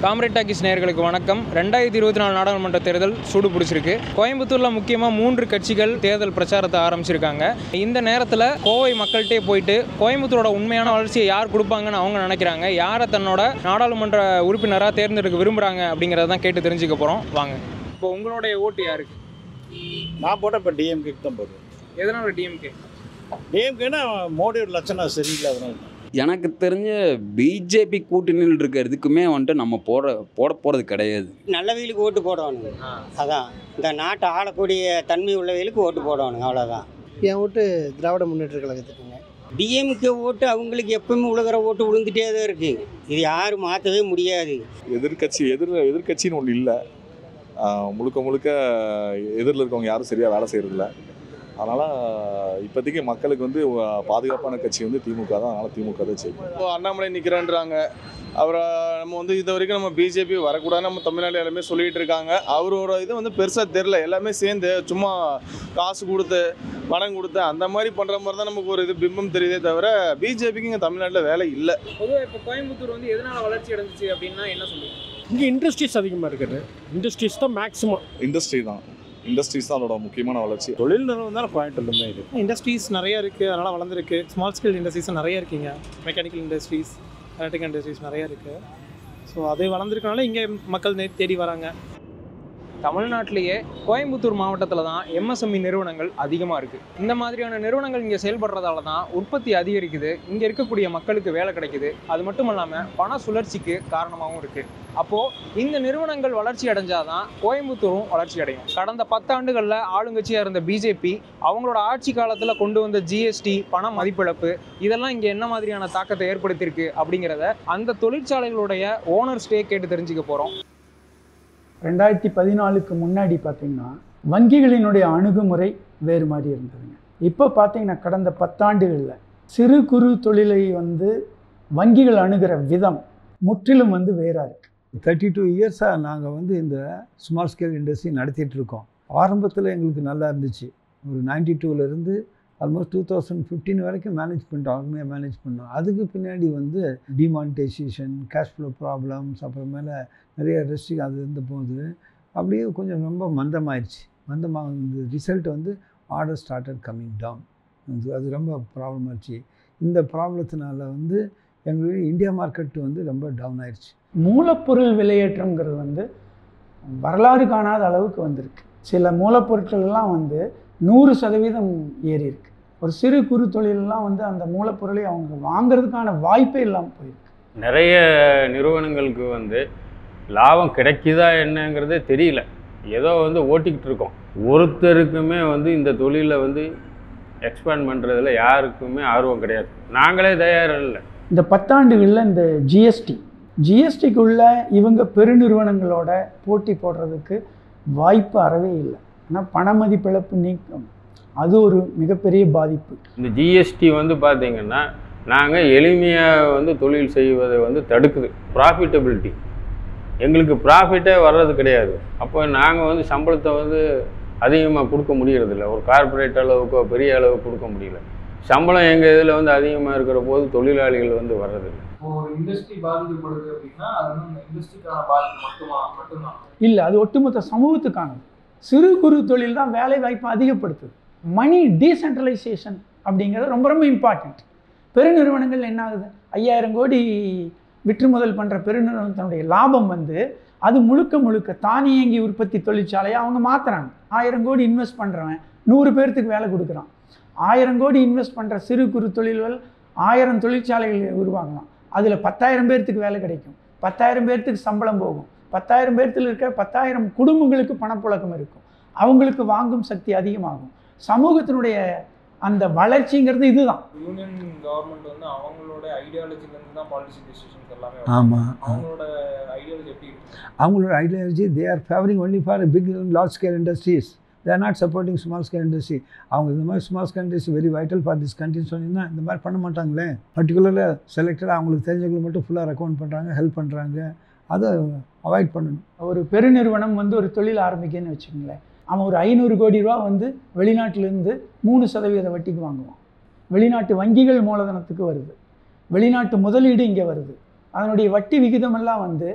Comrade talkies நேயர்களுக்கு வணக்கம். 2024 நாடாளுமன்ற தேர்தல் சூடு பிடிச்சிருக்கு. கோயம்புத்தூரில் முக்கியமாக 3 கட்சிகள் தேர்தல் பிரச்சாரத்தை ஆரம்பிச்சிருக்காங்க. இந்த நேரத்தில் கோவை மக்கள்கிட்டே போயிட்டு கோயம்புத்தூரோட உண்மையான வளர்ச்சியை யார் கொடுப்பாங்கன்னு அவங்க நினைக்கிறாங்க, யாரை தன்னோட நாடாளுமன்ற உறுப்பினராக தேர்ந்தெடுக்க விரும்புகிறாங்க அப்படிங்கிறத தான் கேட்டு தெரிஞ்சுக்க போகிறோம். வாங்க. இப்போ உங்களுடைய ஓட்டு யாருக்கு? நான் போட்டேன் இப்போ டிஎம்கேக்கு தான் போடுவேன். எதனால டிஎம்கே? டிஎம்கேன்னா மோடியோட லட்சணம் சரியில்லை, அதனால. எனக்கு தெரிஞ்ச பிஜேபி கூட்டணியில் இருக்கிறதுக்குமே வந்துட்டு நம்ம போட போகிறது கிடையாது. நல்லவங்களுக்கு ஓட்டு போடணுங்க. அதான் இந்த நாட்டை ஆளக்கூடிய தன்மை உள்ளவங்களுக்கு ஓட்டு போடணுங்க, அவ்வளோதான். என் ஓட்டு திராவிட முன்னேற்ற கழகத்துக்குங்க. டிஎம்கே ஓட்டு அவங்களுக்கு எப்பவுமே உழுகிற ஓட்டு விழுந்துட்டே தான் இருக்குது. இது யாரும் மாற்றவே முடியாது. எதிர்கட்சின்னு ஒன்று இல்லை. முழுக்க எதிரில் இருக்கவங்க யாரும் சரியாக வேலை செய்கிறதில்ல. அதனால் இப்போதைக்கு மக்களுக்கு வந்து பாதுகாப்பான கட்சி வந்து திமுக தான். அதனால் திமுக தான் செய்யும். இப்போ அண்ணாமலை நிற்கிறான்றாங்க. அவரை நம்ம வந்து இது வரைக்கும் நம்ம பிஜேபி வரக்கூடாது நம்ம தமிழ்நாடு எல்லாமே சொல்லிகிட்டு இருக்காங்க. அவரோட இது வந்து பெருசாக தெரில. எல்லாமே சேர்ந்து சும்மா காசு கொடுத்து பணம் கொடுத்து அந்த மாதிரி பண்ணுற மாதிரி தான் நமக்கு ஒரு இது பிம்பம் தெரியுதே தவிர பிஜேபிக்கு இங்கே தமிழ்நாட்டில் வேலை இல்லை. பொதுவாக இப்போ கோயம்புத்தூர் வந்து எதனால் வளர்ச்சி அடைஞ்சிச்சு அப்படின்னா என்ன சொல்லுங்கள்? இங்கே இண்டஸ்ட்ரீஸ் அதிகமாக இருக்குது. இண்டஸ்ட்ரீஸ் தான் மேக்ஸிமம். இண்டஸ்ட்ரீஸ் தான் அதோட முக்கியமான வளர்ச்சி. தொழில் நிறுவனம் தானே பாயிண்ட் இல்லைமே. இது இண்டஸ்ட்ரீஸ் நிறைய இருக்குது, அதனால் வளர்ந்துருக்கு. ஸ்மால் ஸ்கேல் இண்டஸ்ட்ரீஸ் நிறைய இருக்குங்க. மெக்கானிக்கல் இண்டஸ்ட்ரீஸ், எலக்ட்ரிக்கல் இண்டஸ்ட்ரீஸ் நிறைய இருக்குது. ஸோ அது வளர்ந்துருக்கனால இங்கே மக்கள் தேடி வராங்க. தமிழ்நாட்டிலேயே கோயம்புத்தூர் மாவட்டத்தில் தான் எம்எஸ்எம்இ நிறுவனங்கள் அதிகமாக இருக்குது. இந்த மாதிரியான நிறுவனங்கள் இங்கே செயல்படுறதால தான் உற்பத்தி அதிகரிக்குது, இங்கே இருக்கக்கூடிய மக்களுக்கு வேலை கிடைக்குது. அது மட்டும் இல்லாமல் பண சுழற்சிக்கு காரணமாகவும் இருக்குது. அப்போது இந்த நிறுவனங்கள் வளர்ச்சி அடைஞ்சாதான் கோயம்புத்தூரும் வளர்ச்சி அடையும். கடந்த 10 ஆண்டுகளில் ஆளுங்கட்சியாக இருந்த பிஜேபி அவங்களோட ஆட்சி காலத்தில் கொண்டு வந்த ஜிஎஸ்டி, பண மதிப்பிழப்பு, இதெல்லாம் இங்கே என்ன மாதிரியான தாக்கத்தை ஏற்படுத்தியிருக்கு அப்படிங்கிறத அந்த தொழிற்சாலைகளுடைய ஓனர்ஸ்டே கேட்டு தெரிஞ்சுக்க போகிறோம். 2014க்கு முன்னாடி பார்த்திங்கன்னா வங்கிகளினுடைய அணுகுமுறை வேறு மாதிரி இருந்ததுங்க. இப்போ பார்த்திங்கன்னா கடந்த 10 ஆண்டுகளில் சிறு குறு தொழிலை வங்கிகள் அணுகிற விதம் முற்றிலும் வேறாக இருக்குது. 32 இயர்ஸாக நாங்கள் இந்த ஸ்மால் ஸ்கேல் இண்டஸ்ட்ரி நடத்திட்டு இருக்கோம். ஆரம்பத்தில் எங்களுக்கு நல்லா இருந்துச்சு. ஒரு 92லேருந்து ஆல்மோஸ்ட் 2015 வரைக்கும் ஆர்கனையாக மேனேஜ் பண்ணோம். அதுக்கு பின்னாடி டிமானிட்டைசேஷன், கேஷ் ஃப்ளோ ப்ராப்ளம்ஸ், அப்புறமேல நிறைய ரெஸ்ட்ரிக் அது இருந்தபோது அப்படியே கொஞ்சம் ரொம்ப மந்தமாகிடுச்சு. மந்தமாக result order started coming down. அது ரொம்ப ப்ராப்ளம் ஆச்சு. இந்த ப்ராப்ளத்தினால எங்களுடைய இந்தியா மார்க்கெட் ரொம்ப டவுன் ஆயிடுச்சு. மூலப்பொருள் விலையேற்றங்கிறது வரலாறு காணாத அளவுக்கு வந்திருக்கு. சில மூலப்பொருட்கள் எல்லாம் 100% ஏறி இருக்கு. ஒரு சிறு குறு தொழிலெல்லாம் அந்த மூலப்பொருளை அவங்க வாங்கிறதுக்கான வாய்ப்பே இல்லாமல் போயிருக்கு. நிறைய நிறுவனங்களுக்கு லாபம் கிடைக்குதா என்னங்கிறதே தெரியல. ஏதோ ஓட்டிக்கிட்டு இருக்கோம். ஒருத்தருக்குமே இந்த தொழிலில் எக்ஸ்பேண்ட் பண்ணுறதுல யாருக்குமே ஆர்வம் கிடையாது. நாங்களே தயார் இல்லை. இந்த 10 ஆண்டுகளில் இந்த ஜிஎஸ்டிக்குள்ள இவங்க பெருநிறுவனங்களோட போட்டி போடுறதுக்கு வாய்ப்பு அறவே இல்லை. ஆனால் பண மதிப்பிழப்பு நீக்கம் அது ஒரு மிகப்பெரிய பாதிப்பு. இந்த ஜிஎஸ்டி பார்த்திங்கன்னா நாங்கள் எளிமையாக தொழில் செய்வதை தடுக்குது. ப்ராஃபிட்டபிலிட்டி எங்களுக்கு ப்ராஃபிட்டே வர்றது கிடையாது. அப்போ நாங்கள் சம்பளத்தை அதிகமாக கொடுக்க முடியறதில்ல. ஒரு கார்பரேட் அளவுக்கோ பெரிய அளவுக்கு கொடுக்க முடியல. சம்பளம் எங்கள் இதில் அதிகமாக இருக்கிற போது தொழிலாளிகள் வர்றதில்லை. ஒரு இண்டஸ்ட்ரி பாதிக்கப்படுது அப்படின்னா அது அந்த இண்டஸ்ட்ரிக்கான பாதிப்பு மட்டும்தான் இல்லை, அது ஒட்டுமொத்த சமூகத்துக்கானது. சிறு குறு தொழில் தான் வேலை வாய்ப்பை அதிகப்படுத்துது. மணி டீசென்ட்ரலைசேஷன் அப்படிங்கிறது ரொம்ப ரொம்ப இம்பார்ட்டண்ட். பெருநிறுவனங்கள் என்ன ஆகுது, 5000 கோடி விற்றுமுதல் பண்ணுற பெருநிறுவனத்தினுடைய லாபம் அது முழுக்க தானியங்கி உற்பத்தி தொழிற்சாலையை அவங்க மாற்றுறாங்க. 1000 கோடி இன்வெஸ்ட் பண்ணுறவன் 100 பேர்த்துக்கு வேலை கொடுக்குறான். 1000 கோடி இன்வெஸ்ட் பண்ணுற சிறு குறு தொழில்கள் 1000 தொழிற்சாலைகள் உருவாகலாம். அதில் 10,000 பேர்த்துக்கு வேலை கிடைக்கும். 10,000 பேர்த்துக்கு சம்பளம் போகும். 10,000 பேர்த்தில் இருக்க 10,000 குடும்பங்களுக்கு பணப்புழக்கம் இருக்கும். அவங்களுக்கு வாங்கும் சக்தி அதிகமாகும். சமூகத்தினுடைய அந்த வளர்ச்சிங்கிறது இதுதான். யூனியன் கவர்மெண்ட் அவங்களோட ஐடியாலஜிலேருந்து தான் பாலிசி டிசிஷன்ஸ் எல்லாமே. ஆமாம், அவங்களோட ஐடியாலஜி எப்படி இருக்கு? அவங்களோட ideology they are favouring only for big large scale industries. They are not supporting small scale industry. அவங்க இந்த மாதிரி small scale industry very vital for this கண்ட்ரின்னு சொன்னீங்கன்னா இந்த மாதிரி பண்ண மாட்டாங்களே. பர்டிகுலராக செலக்டடாக அவங்களுக்கு தெரிஞ்சவங்களுக்கு மட்டும் ஃபுல்லாக ரெக்கமெண்ட் பண்ணுறாங்க, ஹெல்ப் பண்ணுறாங்க. அதை அவாய்ட் பண்ணணும். ஒரு பெருநிறுவனம் ஒரு தொழில் ஆரம்பிக்கன்னு வச்சுக்கோங்களேன். அவன் ஒரு 500 கோடி ரூபா வெளிநாட்டிலேருந்து 3% வட்டிக்கு வாங்குவான். வெளிநாட்டு வங்கிகள் மூலதனத்துக்கு வருது. வெளிநாட்டு முதலீடு இங்கே வருது. அதனுடைய வட்டி விகிதமெல்லாம்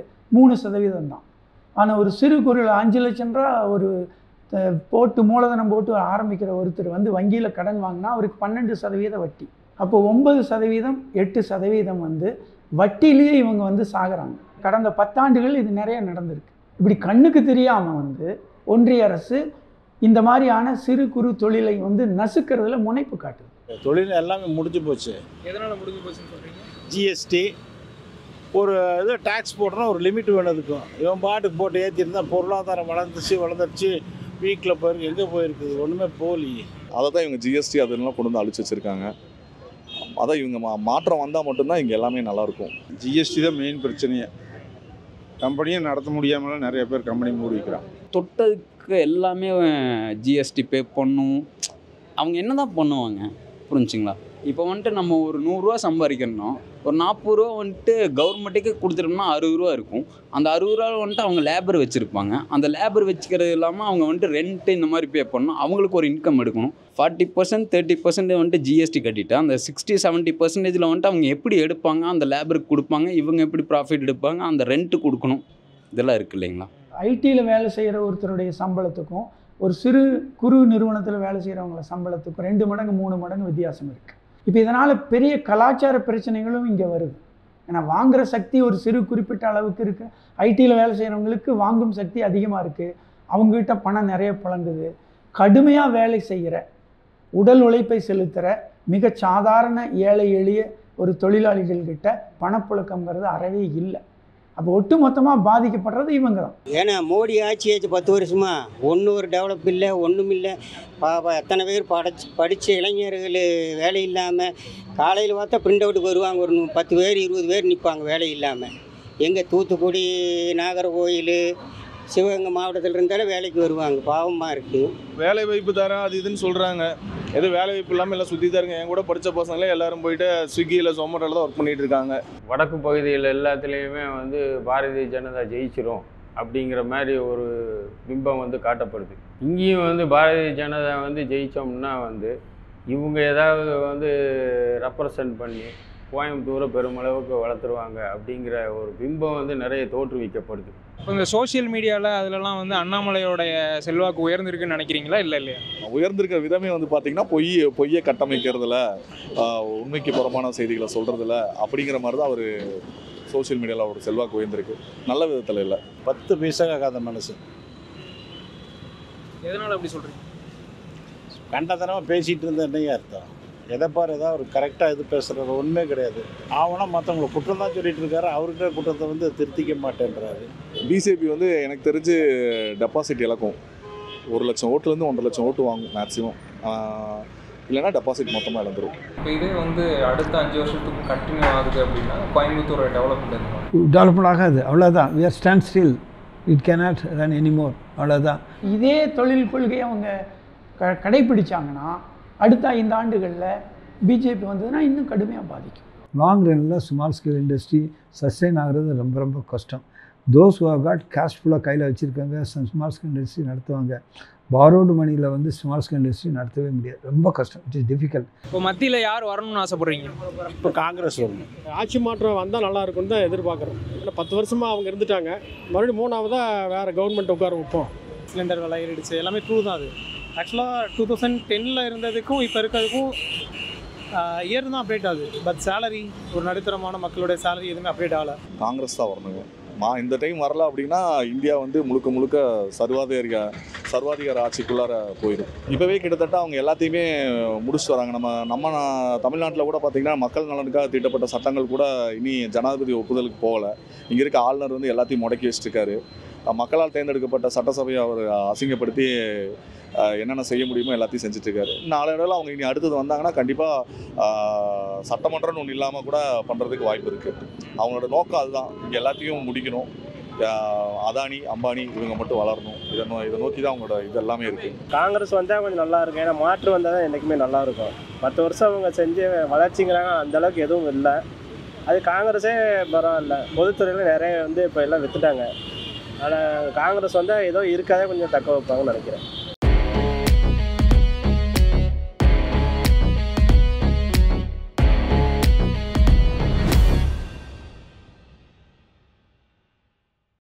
3% தான். ஆனால் ஒரு சிறு குறு 5 லட்சம் ரூபா ஒரு போட்டு மூலதனம் போட்டு ஆரம்பிக்கிற ஒருத்தர் வந்து வங்கியில் கடன் வாங்கினா அவருக்கு 12% வட்டி. அப்போ 9%, 8% வந்து வட்டியிலேயே இவங்க வந்து சாகுறாங்க. கடந்த 10 ஆண்டுகள் இது நிறைய நடந்திருக்கு. இப்படி கண்ணுக்கு தெரியாமல் வந்து ஒன்றிய அரசு இந்த மாதிரியான சிறு குறு தொழிலை வந்து நசுக்கிறதுல முனைப்பு காட்டுது. தொழில் எல்லாமே முடிஞ்சு போச்சு. எதனால் முடிஞ்சு போச்சுன்னு சொல்கிறீங்க? ஜிஎஸ்டி ஒரு இது டேக்ஸ் போடுறோன்னா ஒரு லிமிட் வேணுதுக்கும். இவன் பாட்டுக்கு போட்டு ஏற்றிருந்தா பொருளாதாரம் வளர்ந்துருச்சு வீக்கில் போயிருக்கு. எங்கே போயிருக்குது? ஒன்றுமே போகலையே. அதை தான் இவங்க ஜிஎஸ்டி அதெல்லாம் கொண்டு வந்து அழிச்சு வச்சுருக்காங்க. அதான் இவங்க மாற்றம் வந்தால் மட்டும்தான் இங்கே எல்லாமே நல்லாயிருக்கும். ஜிஎஸ்டி தான் மெயின் பிரச்சனையே. கம்பெனியை நடத்த முடியாமலாம் நிறைய பேர் கம்பெனி மூடி வைக்கிறாங்க. தொட்டதுக்கு எல்லாமே ஜிஎஸ்டி பே பண்ணும். அவங்க என்ன தான் பண்ணுவாங்க புரிஞ்சுங்களா? இப்போ வந்துட்டு நம்ம ஒரு 100 ரூபா சம்பாதிக்கணும்னா ஒரு 40 ரூபா வந்துட்டு கவர்மெண்ட்டுக்கு கொடுத்துட்டோம்னா 60 ரூபா இருக்கும். அந்த 60 ரூபா வந்துட்டு அவங்க லேபர் வச்சுருப்பாங்க. அந்த லேபர் வச்சுக்கிறது இல்லாமல் அவங்க வந்துட்டு ரெண்ட்டு இந்த மாதிரி பே பண்ணணும். அவங்களுக்கு ஒரு இன்கம் எடுக்கணும். 40%, 30% வந்துட்டு ஜிஎஸ்டி கட்டிட்டு அந்த 60-70%ல் வந்துட்டு அவங்க எப்படி எடுப்பாங்க? அந்த லேபருக்கு கொடுப்பாங்க. இவங்க எப்படி ப்ராஃபிட் எடுப்பாங்க? அந்த ரெண்ட்டு கொடுக்கணும். இதெல்லாம் இருக்குது இல்லைங்களா? ஐடியில் வேலை செய்கிற ஒருத்தருடைய சம்பளத்துக்கும் ஒரு சிறு குறு நிறுவனத்தில் வேலை செய்கிறவங்கள சம்பளத்துக்கும் 2 மடங்கு 3 மடங்கு வித்தியாசம் இருக்குது. இப்போ இதனால் பெரிய கலாச்சார பிரச்சனைகளும் இங்கே வருது. ஏன்னா வாங்குகிற சக்தி ஒரு சிறு குறிப்பிட்ட அளவுக்கு இருக்குது. ஐடியில் வேலை செய்கிறவங்களுக்கு வாங்கும் சக்தி அதிகமாக இருக்குது. அவங்ககிட்ட பணம் நிறைய புழங்குது. கடுமையாக வேலை செய்கிற, உடல் உழைப்பை செலுத்துகிற மிக சாதாரண ஏழை எளிய ஒரு தொழிலாளிகள்கிட்ட பணப்புழக்கங்கிறது அறவே இல்லை. அப்போ ஒட்டு மொத்தமாக பாதிக்கப்படுறது இவங்க தான். ஏன்னா மோடி ஆட்சி ஆச்சு 10 வருஷமா ஒன்றும் ஒரு டெவலப் இல்லை, ஒன்றும் இல்லை. எத்தனை பேர் படித்த இளைஞர்கள் வேலை இல்லாமல் காலையில் பார்த்தா பிரிண்ட் அவுட்டுக்கு வருவாங்க. ஒரு 10 பேர் 20 பேர் நிற்பாங்க வேலை இல்லாமல். எங்கள் தூத்துக்குடி, நாகர்கோவில், சிவகங்கை மாவட்டத்தில் இருந்தாலும் வேலைக்கு வருவாங்க. பாவமாக இருக்குது. வேலை வாய்ப்பு தரேன் அது இதுன்னு சொல்கிறாங்க. எதுவும் வேலை வாய்ப்பு இல்லாமல் எல்லாம் சுற்றி தருங்க. என் கூட படித்த பசங்களே எல்லாரும் போயிட்டு ஸ்விக்கியில் ஜொமேட்டோவில் தான் ஒர்க் பண்ணிகிட்டு இருக்காங்க. வடக்கு பகுதியில் எல்லாத்துலேயுமே வந்து பாரதிய ஜனதா ஜெயிச்சிரும் அப்படிங்கிற மாதிரி ஒரு பிம்பம் வந்து காட்டப்படுது. இங்கேயும் வந்து பாரதிய ஜனதா வந்து ஜெயித்தோம்னா வந்து இவங்க ஏதாவது வந்து ரெப்ரசன்ட் பண்ணி கோயம்புத்தூரை பெருமளவுக்கு வளர்த்துருவாங்க அப்படிங்கிற ஒரு பிம்பம் வந்து நிறைய தோற்றுவிக்கப்படுது. இப்போ இந்த சோஷியல் மீடியாவில் அதிலலாம் வந்து அண்ணாமலையோடைய செல்வாக்கு உயர்ந்திருக்குன்னு நினைக்கிறீங்களா? இல்லையா? உயர்ந்திருக்கிற விதமே வந்து பார்த்திங்கன்னா பொய்யை கட்டமைக்கிறதுல, உண்மைக்கு புறமான செய்திகளை சொல்கிறதுல அப்படிங்கிற மாதிரி தான் அவர் சோஷியல் மீடியாவில் அவரோட செல்வாக்கு உயர்ந்திருக்கு. நல்ல விதத்தில் இல்லை. 10 பைசா காக்காத மனசு. எதனால் அப்படி சொல்கிறீங்க? கண்டத்தனமாக பேசிகிட்டு இருந்த என்னையா அர்த்தம்? எதை பாரு ஏதாவது ஒரு கரெக்டாக இது பேசுகிறது ஒன்றுமே கிடையாது. ஆவனா மற்றவங்களை குற்றம் தான் சொல்லிட்டு இருக்காரு. அவர்கிட்ட குற்றத்தை வந்து திருத்திக்க மாட்டேன்றாரு. பிஜேபி வந்து எனக்கு தெரிஞ்சு டெபாசிட் இழக்கும். 1 லட்சம் ஓட்டுலேருந்து 1.5 லட்சம் ஓட்டு வாங்கும் மேக்ஸிமம். இல்லைன்னா டெபாசிட் மொத்தமாக இழந்துடும். இப்போ இதே வந்து அடுத்த 5 வருஷத்துக்கு கண்டினியூ ஆகுது அப்படின்னா கோயம்புத்தூரோட டெவலப்மெண்ட் ஆகாது. அவ்வளோதான். we are stand still. it cannot run anymore. அவ்வளோதான். இதே தொழில் கொள்கையை அவங்க கடைப்பிடிச்சாங்கன்னா அடுத்த 5 ஆண்டுகளில் பிஜேபி வந்ததுன்னா இன்னும் கடுமையாக பாதிக்கும். லாங் ரனில் ஸ்மால் ஸ்கேல் இண்டஸ்ட்ரி சஸ்டெயின் ஆகிறது ரொம்ப ரொம்ப கஷ்டம். Those who have got cash ஃபுல்லாக கையில் வச்சுருக்காங்க ஸ்மால் ஸ்கேல் இண்டஸ்ட்ரி நடத்துவாங்க. பாரோடு மணியில் வந்து ஸ்மால் ஸ்கேல் இண்டஸ்ட்ரி நடத்தவே முடியாது. ரொம்ப கஷ்டம். It is difficult. இப்போ மத்தியில் யார் வரணும்னு ஆசைப்படுறீங்க? இப்போ காங்கிரஸ் வரணும். ஆட்சி மாற்றம் வந்தால் நல்லா இருக்கும்னு தான் எதிர்பார்க்குறோம். ஏன்னா 10 வருஷமாக அவங்க இருந்துட்டாங்க. மறுபடியும் 3ஆவதாக வேறு கவர்மெண்ட் உட்கார வைப்போம். சிலிண்டர் விலை ஏறிடுச்சு. எல்லாமே ட்ரூ தான். அது ஆக்சுவலாக 2010 இருந்ததுக்கும் இப்போ இருக்கிறதுக்கும் இயர் தான் அப்டேட் ஆகுது. பட் சேலரி, ஒரு நடுத்தரமான மக்களுடைய சேலரி எதுவுமே அப்டேட் ஆகலை. காங்கிரஸ் தான் வரணுங்க. இந்த டைம் வரல அப்படின்னா இந்தியா வந்து முழுக்க சர்வாதிகார ஆட்சிக்குள்ளார போயிடும். இப்போவே கிட்டத்தட்ட அவங்க எல்லாத்தையுமே முடிச்சுட்டு வராங்க. நம்ம தமிழ்நாட்டில் கூட பார்த்திங்கன்னா மக்கள் நலனுக்காக தீட்டப்பட்ட சட்டங்கள் கூட இனி ஜனாதிபதி ஒப்புதலுக்கு போகலை. இங்கே இருக்க ஆளுநர் வந்து எல்லாத்தையும் முடக்கி வச்சுருக்காரு. மக்களால் தேர்ந்தெடுக்கப்பட்ட சட்டசபையை அவர் அசிங்கப்படுத்தி என்னென்ன செய்ய முடியுமோ எல்லாத்தையும் செஞ்சுட்ருக்காரு. நாளையில அவங்க இனி அடுத்தது வந்தாங்கன்னா கண்டிப்பாக சட்டமன்றம்னு ஒன்று இல்லாமல் கூட பண்ணுறதுக்கு வாய்ப்பு இருக்குது. அவங்களோட நோக்கம் அதுதான். இங்கே எல்லாத்தையும் முடிக்கணும். அதானி, அம்பானி இவங்க மட்டும் வளரணும். இதை நோக்கி தான் அவங்களோட இது எல்லாமே இருக்குது. காங்கிரஸ் வந்தால் கொஞ்சம் நல்லா இருக்கும். ஏன்னா மாற்று வந்தால் தான் என்றைக்குமே நல்லாயிருக்கும். 10 வருஷம் அவங்க செஞ்ச வளர்ச்சிங்கிறாங்க, அந்தளவுக்கு எதுவும் இல்லை. அது காங்கிரஸே பரவாயில்ல. பொதுத்துறையில் நிறைய வந்து இப்போ எல்லாம் விற்றுட்டாங்க. ஆனால் காங்கிரஸ் வந்தால் ஏதோ இருக்காதே கொஞ்சம் தக்க வைப்பாங்கன்னு நினைக்கிறேன்.